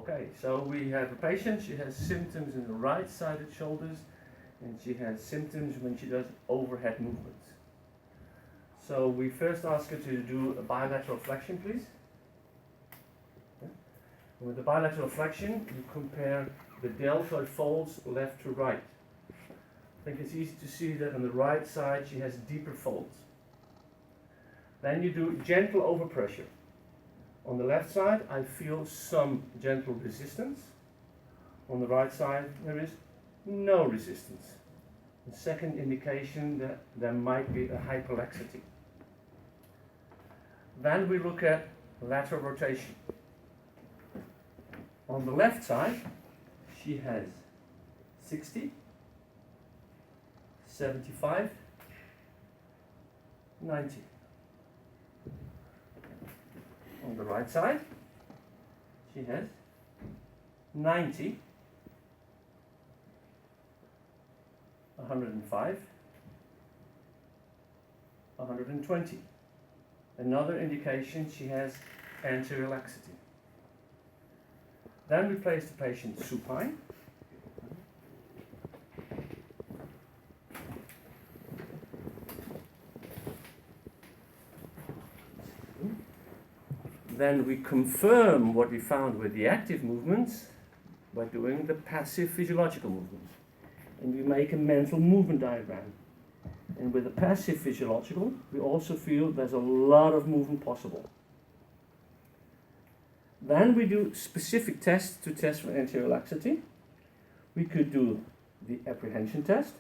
Okay, so we have a patient, she has symptoms in the right-sided shoulders, and she has symptoms when she does overhead movements. So we first ask her to do a bilateral flexion, please. Yeah. With the bilateral flexion, you compare the deltoid folds left to right. I think it's easy to see that on the right side she has deeper folds. Then you do gentle overpressure. On the left side, I feel some gentle resistance. On the right side, there is no resistance. The second indication that there might be a hyperlaxity. Then we look at lateral rotation. On the left side, she has 60, 75, 90. On the right side, she has 90, 105, 120. Another indication she has anterior laxity. Then we place the patient supine. Then we confirm what we found with the active movements by doing the passive physiological movements. And we make a mental movement diagram. And with the passive physiological, we also feel there's a lot of movement possible. Then we do specific tests to test for anterior laxity. We could do the apprehension test,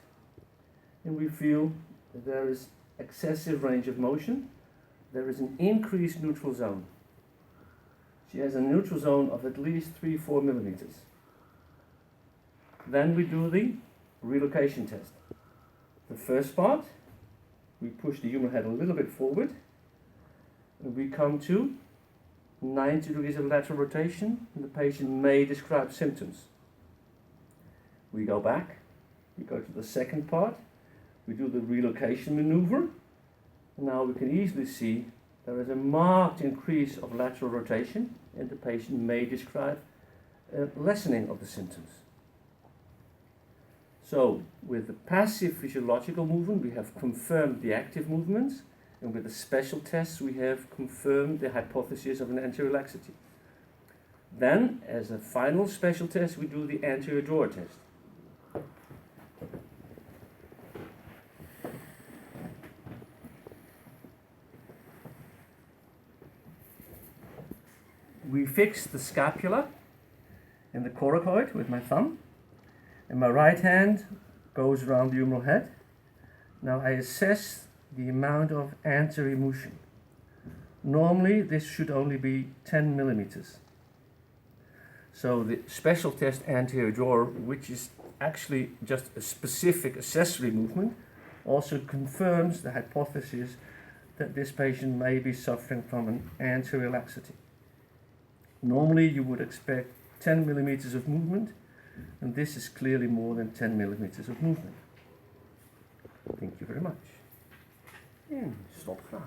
and we feel that there is excessive range of motion. There is an increased neutral zone. She has a neutral zone of at least 3-4 millimeters. Then we do the relocation test. The first part, we push the humeral head a little bit forward, and we come to 90 degrees of lateral rotation, and the patient may describe symptoms. We go back, we go to the second part, we do the relocation maneuver, and now we can easily see there is a marked increase of lateral rotation, and the patient may describe a lessening of the symptoms. So, with the passive physiological movement, we have confirmed the active movements, and with the special tests, we have confirmed the hypothesis of an anterior laxity. Then, as a final special test, we do the anterior drawer test. We fix the scapula in the coracoid with my thumb, and my right hand goes around the humeral head. Now I assess the amount of anterior motion. Normally this should only be 10 millimeters. So the special test anterior drawer, which is actually just a specific accessory movement, also confirms the hypothesis that this patient may be suffering from an anterior laxity. Normally you would expect 10 millimeters of movement, and this is clearly more than 10 millimeters of movement. Thank you very much. En stop graag.